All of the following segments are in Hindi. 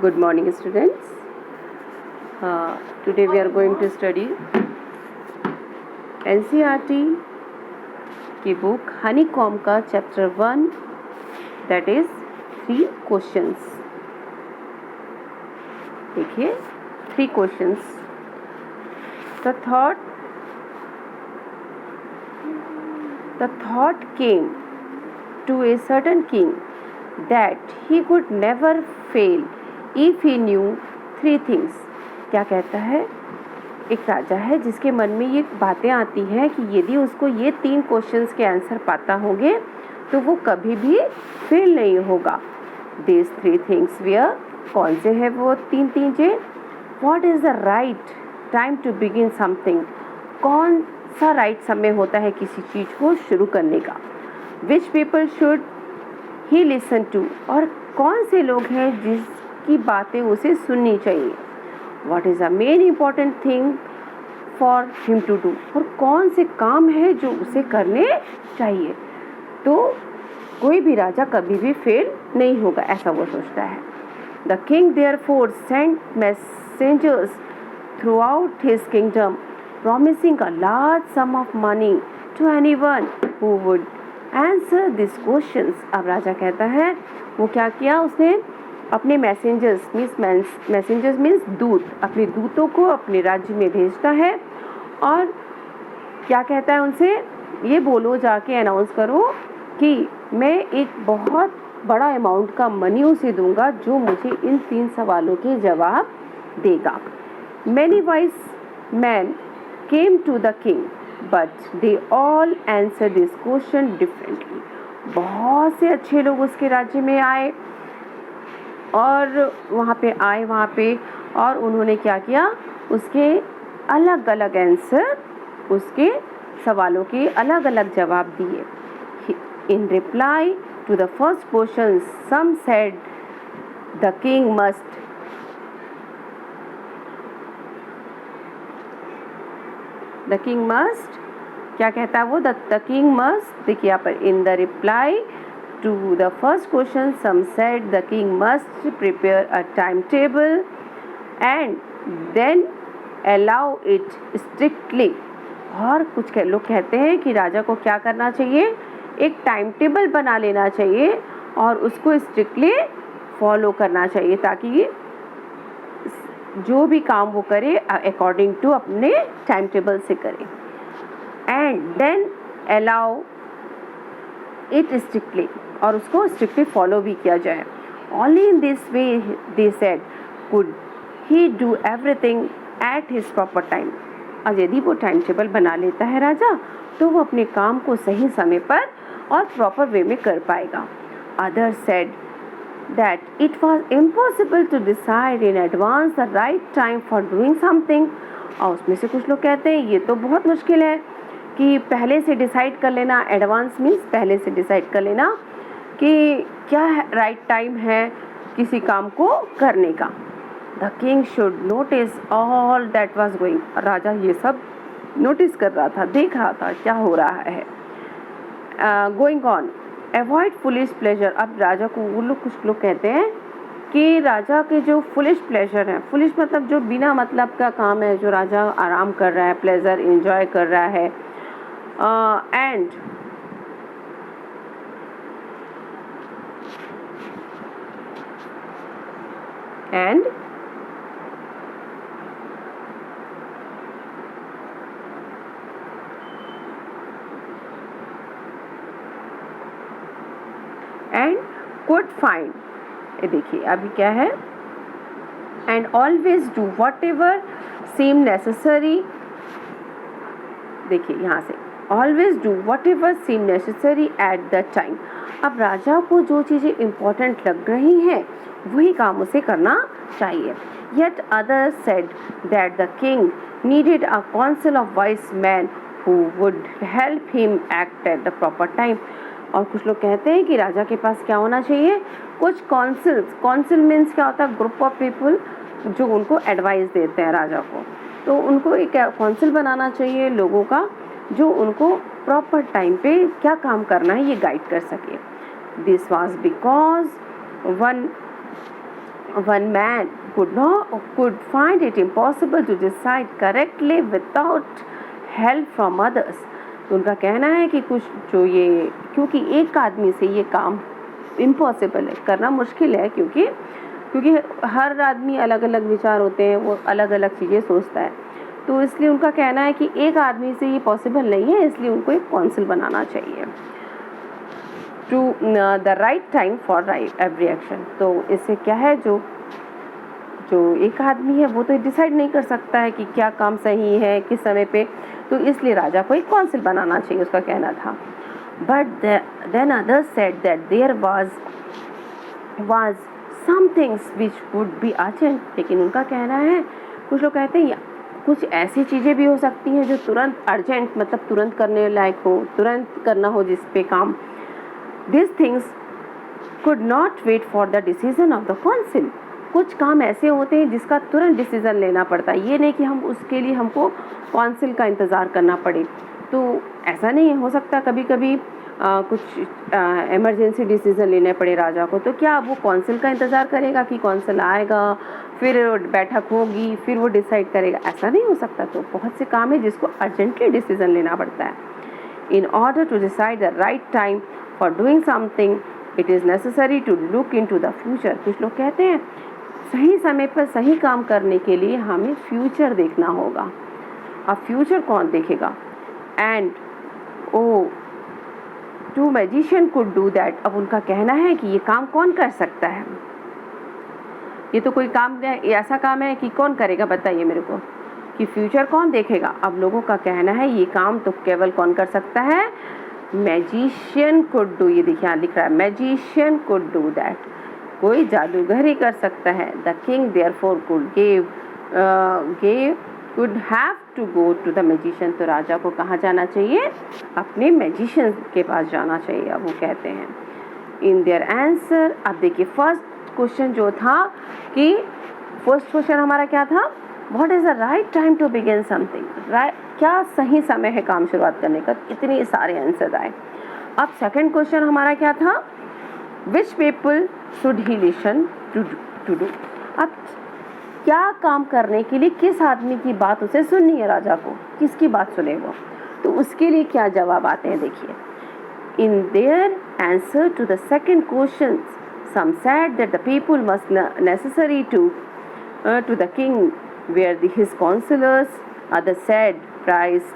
Good morning, students. Today we are going to study NCERT की बुक हनीकॉम का चैप्टर 1, that is 3 questions. देखिए 3 questions. The thought came to a certain king that he could never fail if he knew 3 things. क्या कहता है? एक राजा है जिसके मन में ये बातें आती हैं कि यदि उसको ये 3 क्वेश्चंस के आंसर पता होंगे तो वो कभी भी फेल नहीं होगा. These 3 things were, कौन से हैं वो 3 चीज़ें? What is the right time to begin something? कौन सा राइट समय होता है किसी चीज़ को शुरू करने का? Which people should he listen to? और कौन से लोग हैं जिसकी बातें उसे सुननी चाहिए? What is the main important thing for him to do? और कौन से काम है जो उसे करने चाहिए? तो कोई भी राजा कभी भी फेल नहीं होगा, ऐसा वो सोचता है. The king therefore sent messengers throughout his kingdom, promising a large sum of money to anyone who would answer these questions. अब राजा कहता है, वो क्या किया उसने? अपने मैसेंजर्स मीन्स दूत, अपने दूतों को अपने राज्य में भेजता है और क्या कहता है उनसे? ये बोलो, जाके अनाउंस करो कि मैं एक बहुत बड़ा अमाउंट का मनी उसे दूंगा जो मुझे इन 3 सवालों के जवाब देगा. Many wise men came to the king, but they all answered this question differently. बहुत से अच्छे लोग उसके राज्य में आए और वहाँ पे और उन्होंने क्या किया? उसके अलग अलग आंसर, उसके सवालों के अलग अलग जवाब दिए. In reply to the first question, some said the king must क्या कहता है वो? The king must, देखिए यहाँ पर in the reply to the first question, some said the king must prepare a timetable and then allow it strictly. और कुछ लोग कहते हैं कि राजा को क्या करना चाहिए? एक टाइम टेबल बना लेना चाहिए और उसको स्ट्रिक्टली फॉलो करना चाहिए ताकि जो भी काम वो करे अकॉर्डिंग टू अपने टाइम टेबल से करे. And then allow it strictly, और उसको स्ट्रिक्टली फॉलो भी किया जाए. Only in this way they said could he do everything at his proper time. और यदि वो टाइम टेबल बना लेता है राजा तो वो अपने काम को सही समय पर और प्रॉपर वे में कर पाएगा. Other said that it was impossible to decide in advance the right time for doing something. और उसमें से कुछ लोग कहते हैं ये तो बहुत मुश्किल है कि पहले से डिसाइड कर लेना. एडवांस मीन्स पहले से डिसाइड कर लेना कि क्या राइट टाइम है किसी काम को करने का. The king should notice all that was going. राजा ये सब नोटिस कर रहा था, देख रहा था क्या हो रहा है. Going on, avoid foolish pleasure. अब राजा को वो लोग, कुछ लोग कहते हैं कि राजा के जो फुलिश प्लेजर हैं, फुलिश मतलब जो बिना मतलब का काम है, जो राजा आराम कर रहा है, प्लेजर एंजॉय कर रहा है. एंड could find, ये देखिए अभी क्या है? and always do whatever seem necessary. देखिए यहाँ से always do whatever seem necessary at that time. अब राजा को जो चीज़ें इम्पोर्टेंट लग रही हैं वही काम उसे करना चाहिए. Yet others said that the king needed a council of wise men who would help him act at the proper time. और कुछ लोग कहते हैं कि राजा के पास क्या होना चाहिए? कुछ काउंसिल मीन्स क्या होता है? ग्रुप ऑफ पीपल जो उनको एडवाइस देते हैं राजा को. तो उनको एक काउंसिल बनाना चाहिए लोगों का जो उनको प्रॉपर टाइम पे क्या काम करना है ये गाइड कर सके. This was because one one man could find it impossible to decide correctly without help from others. तो उनका कहना है कि कुछ जो ये, क्योंकि एक आदमी से ये काम इम्पॉसिबल है, करना मुश्किल है, क्योंकि हर आदमी अलग अलग विचार होते हैं, वो अलग अलग चीज़ें सोचता है, तो इसलिए उनका कहना है कि एक आदमी से ये पॉसिबल नहीं है, इसलिए उनको एक काउंसिल बनाना चाहिए to the right time for every action. तो इससे क्या है, जो एक आदमी है वो तो डिसाइड नहीं कर सकता है कि क्या काम सही है किस समय पे, तो इसलिए राजा को एक काउंसिल बनाना चाहिए, उसका कहना था। But then others said that there was some things which would be urgent. लेकिन उनका कहना है, कुछ लोग कहते हैं कुछ ऐसी चीज़ें भी हो सकती हैं जो तुरंत अर्जेंट, मतलब तुरंत करने लायक हो, तुरंत करना हो जिस पे काम। This things could not wait for the decision of the council. कुछ काम ऐसे होते हैं जिसका तुरंत डिसीज़न लेना पड़ता है, ये नहीं कि हम उसके लिए हमको काउंसिल का इंतज़ार करना पड़े। तो ऐसा नहीं हो सकता, कभी कभी कुछ इमरजेंसी डिसीज़न लेने पड़े राजा को, तो क्या वो काउंसिल का इंतज़ार करेगा कि काउंसिल आएगा, फिर बैठक होगी, फिर वो डिसाइड करेगा? ऐसा नहीं हो सकता। तो बहुत से काम है जिसको अर्जेंटली डिसीज़न लेना पड़ता है। In order to decide the right time for doing something it is necessary to look into the future. कुछ लोग कहते हैं सही समय पर सही काम करने के लिए हमें फ्यूचर देखना होगा। अब फ्यूचर कौन देखेगा? And to magician could do that. अब उनका कहना है कि ये काम कौन कर सकता है, ये तो कोई काम है, ऐसा काम है कि कौन करेगा, बताइए मेरे को, कि फ्यूचर कौन देखेगा? अब लोगों का कहना है ये काम तो केवल कौन कर सकता है? Magician could do. ये देखिए यहाँ लिख रहा है मैजिशियन कुड डू दैट, कोई जादूगर ही कर सकता है। The king therefore could have to go to the magician. तो राजा को कहाँ जाना चाहिए? अपने मैजिशियन के पास जाना चाहिए। अब वो कहते हैं इन देयर आंसर। अब देखिए फर्स्ट क्वेश्चन जो था, कि फर्स्ट क्वेश्चन हमारा क्या था? What is the right time to begin something. क्या सही समय है काम शुरुआत करने का? इतने सारे आंसर आए। अब सेकंड क्वेश्चन हमारा क्या था? Which people should he listen to do. अब क्या काम करने के लिए किस आदमी की बात उसे सुननी है? राजा को किसकी बात सुने वो? तो उसके लिए क्या जवाब आते हैं देखिए। In their answer to the second question some said that the people must necessary to the king were his counselors. Others said priests,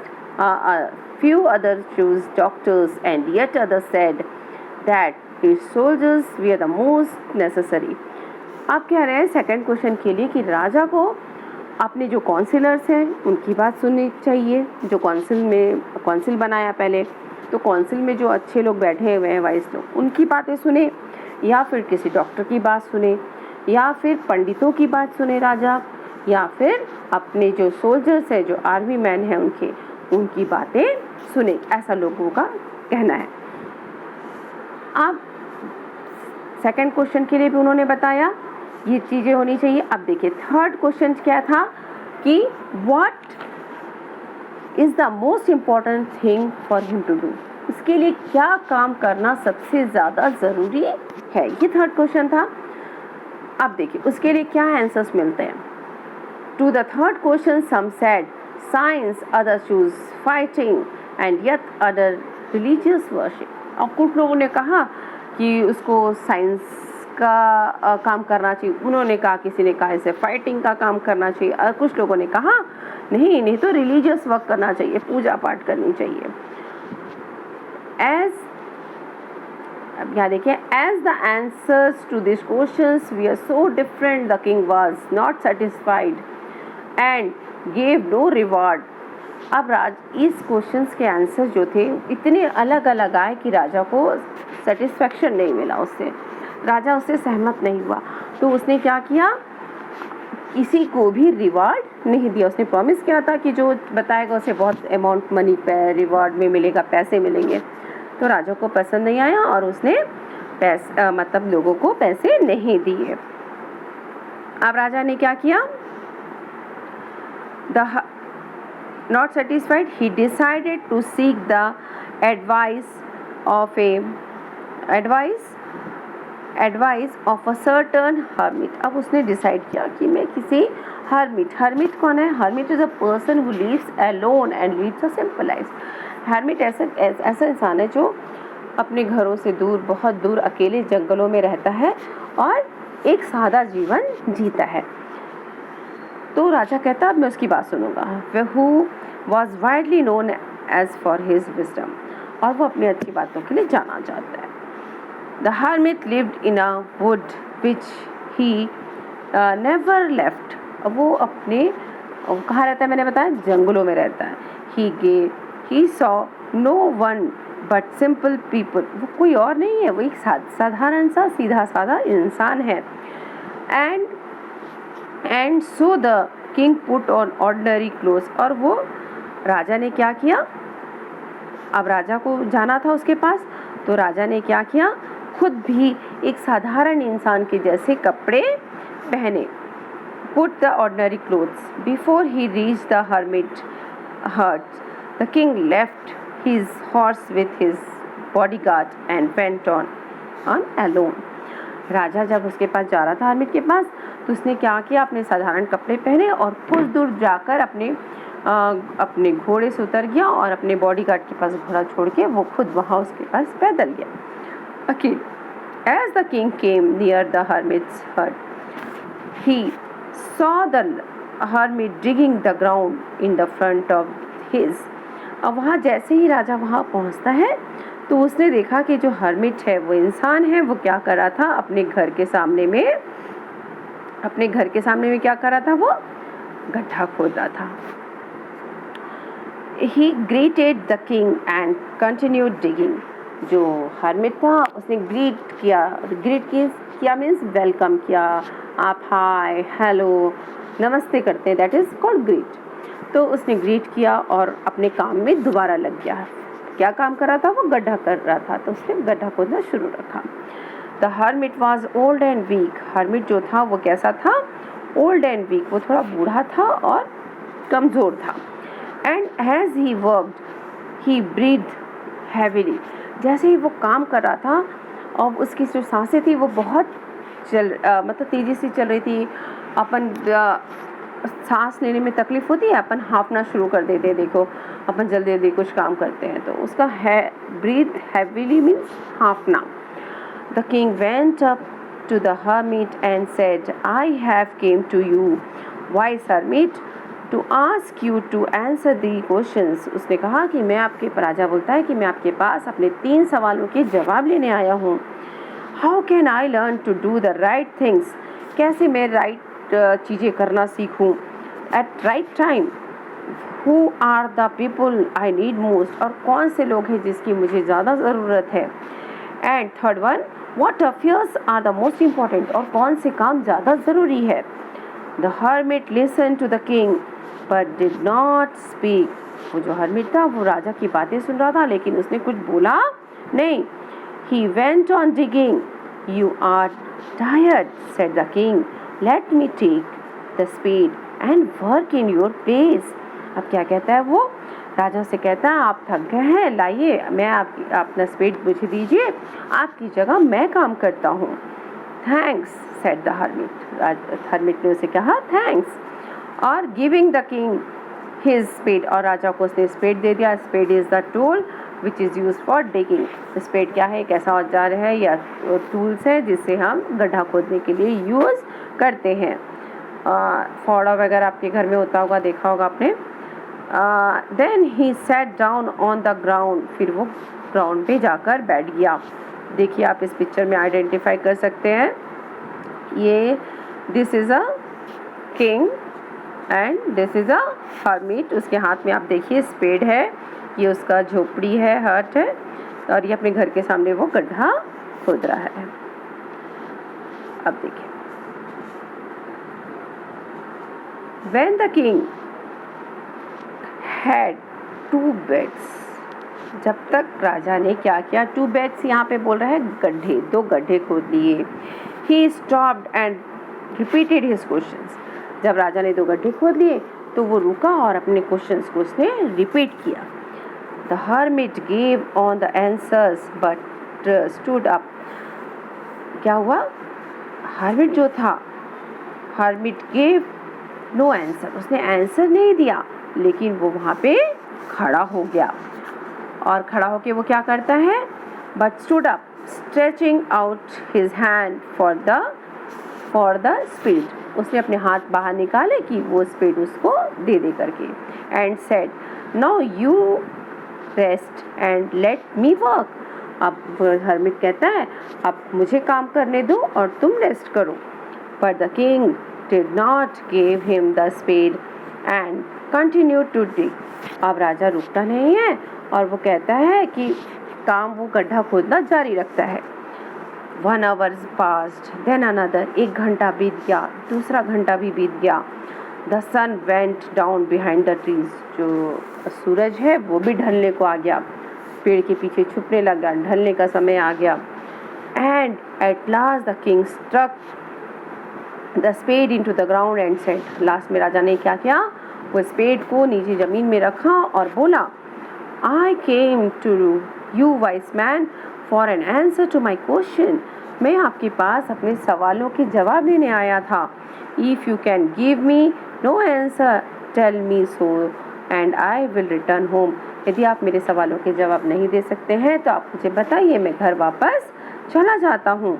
few others chose doctors, and yet others said that his soldiers were the most necessary. आप कह रहे हैं सेकंड क्वेश्चन के लिए कि राजा को अपने जो काउंसिलर्स हैं उनकी बात सुननी चाहिए। जो काउंसिल बनाया पहले, तो काउंसिल में जो अच्छे लोग बैठे हुए हैं, वाइस लोग, उनकी बातें सुने, या फिर किसी डॉक्टर की बात सुने, या फिर पंडितों की बात सुने राजा, या फिर अपने जो सोल्जर्स हैं, जो आर्मी मैन हैं, उनकी बातें सुने। ऐसा लोगों का कहना है। अब सेकंड क्वेश्चन के लिए भी उन्होंने बताया ये चीज़ें होनी चाहिए। अब देखिए थर्ड क्वेश्चन क्या था कि what is the most important thing for him to do. इसके लिए क्या काम करना सबसे ज़्यादा ज़रूरी है, ये थर्ड क्वेश्चन था। अब देखिए उसके लिए क्या आंसर्स मिलते हैं। To the third question some said science, other choose fighting, and yet other religious worship. और कुछ लोगों ने कहा कि उसको साइंस का काम करना चाहिए, उन्होंने कहा, किसी ने कहा इसे फाइटिंग का काम करना चाहिए, और कुछ लोगों ने कहा नहीं तो रिलीजियस वर्क करना चाहिए, पूजा पाठ करनी चाहिए। एज अब यहाँ देखिए, as the answers to this questions we are so different, the king was not satisfied and gave no reward. अब इस क्वेश्चंस के आंसर जो थे इतने अलग अलग आए कि राजा को सेटिस्फैक्शन नहीं मिला, उससे राजा उससे सहमत नहीं हुआ। तो उसने क्या किया, किसी को भी रिवार्ड नहीं दिया। उसने प्रॉमिस किया था कि जो बताएगा उसे बहुत अमाउंट मनी पे रिवार्ड में मिलेगा, पैसे मिलेंगे। तो राजा को पसंद नहीं आया और उसने मतलब लोगों को पैसे नहीं दिए। अब राजा ने क्या किया, not satisfied, he decided to seek the advice advice of a certain hermit. अब उसने डिसाइड किया कि मैं किसी हर्मिट कौन है? Hermit is a person who lives alone and leads a simple life. Hermit ऐसा इंसान है जो अपने घरों से दूर, बहुत दूर, अकेले जंगलों में रहता है और एक सादा जीवन जीता है। तो राजा कहता अब मैं उसकी बात सुनूंगा। Who was widely known as for his wisdom, और वो अपनी अच्छी बातों के लिए जाना जाता है। The hermit lived in a would which he never left. वो अपने कहाँ रहता है? मैंने बताया जंगलों में रहता है। He saw no one but simple people. वो कोई और नहीं है, वो एक साधारण सा सीधा साधा इंसान है। And so the king put on ordinary clothes. और वो राजा ने क्या किया? अब राजा को जाना था उसके पास, तो राजा ने क्या किया? खुद भी एक साधारण इंसान के जैसे कपड़े पहने। Put the ordinary clothes before he reach the hermit hut. The king left his horse with his bodyguard and went on alone. राजा जब उसके पास जा रहा था, हर्मिट के पास, तो उसने क्या किया? अपने साधारण कपड़े पहने और कुछ दूर जाकर अपने घोड़े से उतर गया और अपने बॉडीगार्ड के पास घोड़ा छोड़ के वो खुद वहाँ उसके पास पैदल गया अकेले। As the king came near the hermit's hut, he saw the hermit digging the ground in the front of his. अब वहाँ जैसे ही राजा वहाँ पहुँचता है तो उसने देखा कि जो हर्मिट है, वो इंसान है, वो क्या कर रहा था? अपने घर के सामने में क्या कर रहा था? वो गड्ढा खोद रहा था। He greeted the king and continued digging. जो हर्मिट था उसने ग्रीट किया मीन्स वेलकम किया। आप हाय, हेलो, नमस्ते करते हैं, दैट इज कॉल्ड ग्रीट। तो उसने ग्रीट किया और अपने काम में दोबारा लग गया। क्या काम कर रहा था? वो गड्ढा कर रहा था, तो उसने गड्ढा खोदना शुरू रखा। The hermit was old and weak. Hermit जो था वो कैसा था? ओल्ड एंड वीक, वो थोड़ा बूढ़ा था और कमज़ोर था। And has he worked he breathe heavily. जैसे ही वो काम कर रहा था और उसकी जो सांसें थी वो बहुत मतलब तेज़ी से चल रही थी। अपन सांस लेने में तकलीफ होती है, अपन हाँफना शुरू कर देते हैं। देखो अपन जल्दी जल्दी कुछ काम करते हैं, तो उसका है ब्रीथ हैवीली मीन्स हाँफना। The king went up to the hermit and said, I have came to you wise hermit to ask you to answer the questions. उसने कहा कि मैं आपके राजा बोलता है कि मैं आपके पास अपने 3 सवालों के जवाब लेने आया हूँ। How can I learn to do the right things. कैसे मैं राइट चीज़ें करना सीखूँ at right time. Who are the people I need most. और कौन से लोग हैं जिसकी मुझे ज़्यादा ज़रूरत है। And third one, what affairs are the most important. और कौन से काम ज़्यादा ज़रूरी है। The hermit listen to the king but did not speak. वो जो हर्मिट था वो राजा की बातें सुन रहा था, लेकिन उसने कुछ बोला नहीं। He went on digging. You are tired said the king, let me take the spade and work in your place. अब क्या कहता है वो? राजा से कहता है आप थक गए हैं, लाइए मैं अपना स्पेड मुझे दीजिए, आपकी जगह मैं काम करता हूँ। Thanks said the hermit. Hermit ने उसे कहा थैंक्स। और giving the king his spade, और राजा को उसने स्पेड दे दिया। Spade is the tool which is use for digging. Spade क्या है? एक ऐसा औजार है या टूल्स है जिससे हम गड्ढा खोदने के लिए यूज़ करते हैं। फावड़ा वगैरह आपके घर में होता होगा, देखा होगा आपने। Then he sat down on the ground. फिर वो ग्राउंड पे जाकर बैठ गया। देखिए आप इस पिक्चर में आइडेंटिफाई कर सकते हैं, ये this is a king and this is a hermit. उसके हाथ में आप देखिए स्पेड है, ये उसका झोपड़ी है, हट है, और ये अपने घर के सामने वो गड्ढा खोद रहा है। अब देखिए, when the king had 2 beds, जब तक राजा ने क्या किया? 2 beds यहाँ पे बोल रहा है गड्ढे, 2 गड्ढे खोद लिए। He stopped and repeated his questions. जब राजा ने 2 गड्ढे खोद लिए तो वो रुका और अपने क्वेश्चंस को उसने रिपीट किया। The hermit gave on the answers but stood up. क्या हुआ, हर्मिट जो था, हर्मिट गेव नो आंसर, उसने आंसर नहीं दिया, लेकिन वो वहाँ पे खड़ा हो गया। और खड़ा होके वो क्या करता है, but stood up stretching out his hand for the speed, उसने अपने हाथ बाहर निकाले कि वो स्पीड उसको दे करके, and said now you rest and let me work, अब हर्मिट कहता है अब मुझे काम करने दो और तुम रेस्ट करो। But the king did not give him the spade and continue to dig, अब राजा रुकता नहीं है और वो कहता है कि काम वो गड्ढा खोदना जारी रखता है। 1 hour passed, then another, 1 घंटा बीत गया, दूसरा घंटा भी बीत गया। The sun went down behind the trees, जो सूरज है वो भी ढलने को आ गया, पेड़ के पीछे छुपने लगा, ढलने का समय आ गया। And at last the king struck the spade into the ground and said, last में राजा ने क्या किया, वो स्पेड को नीचे जमीन में रखा और बोला, I came to you wise man for an answer to my question, मैं आपके पास अपने सवालों के जवाब लेने आया था। If you can give me no answer tell me so and I will return home, यदि आप मेरे सवालों के जवाब नहीं दे सकते हैं तो आप मुझे बताइए, मैं घर वापस चला जाता हूँ।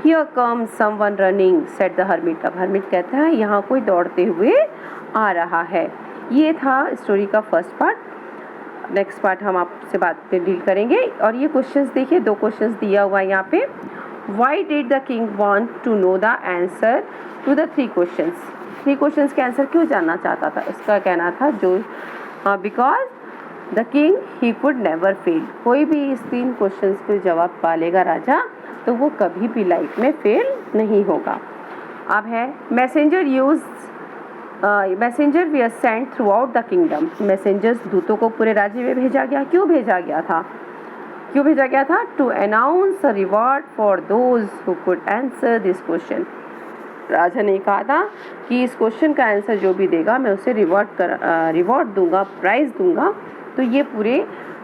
Here comes someone running said the hermit, अब हर्मिट कहता है यहाँ कोई दौड़ते हुए आ रहा है। ये था स्टोरी का फर्स्ट पार्ट। नेक्स्ट पार्ट हम आपसे बात पे डील करेंगे। और ये क्वेश्चंस देखिए, 2 क्वेश्चंस दिया हुआ है यहाँ पे। Why did the king want to know the answer to the 3 questions? 3 questions के आंसर क्यों जानना चाहता था? इसका कहना था because the king he could never fail, कोई भी इस 3 क्वेश्चंस के जवाब पा लेगा राजा तो वो कभी भी लाइफ में फेल नहीं होगा। अब है messenger we are sent throughout the kingdom, messengers दूतों को पूरे राज्य में भेजा गया। क्यों भेजा गया था? To announce a reward for those who could answer this question, राजा ने कहा था कि इस क्वेश्चन का आंसर जो भी देगा मैं उसे रिवॉर्ड दूंगा, प्राइज़ दूंगा। तो ये पूरे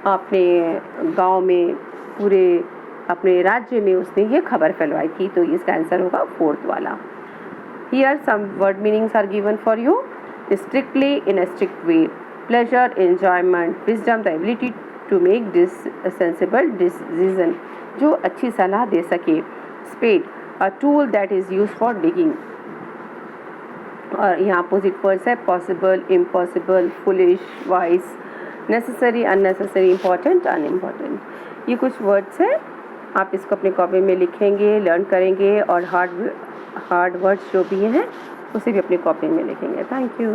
अपने गांव में, पूरे अपने राज्य में उसने ये खबर फैलवाई थी। तो इसका आंसर होगा 4th वाला। Here some word meanings are given for you. Strictly, in a strict way. Pleasure, enjoyment, wisdom, the ability to make this sensible decision, जो अच्छी सलाह दे सके। Spade, a tool that is used for digging. और यहाँ अपोजिट वर्ड्स है possible, impossible, foolish, wise, necessary, unnecessary, important, unimportant। ये कुछ वर्ड्स हैं, आप इसको अपने कॉपी में लिखेंगे, लर्न करेंगे और हार्ड वर्ड्स जो भी हैं उसे भी अपनी कॉपी में लिखेंगे। Thank you.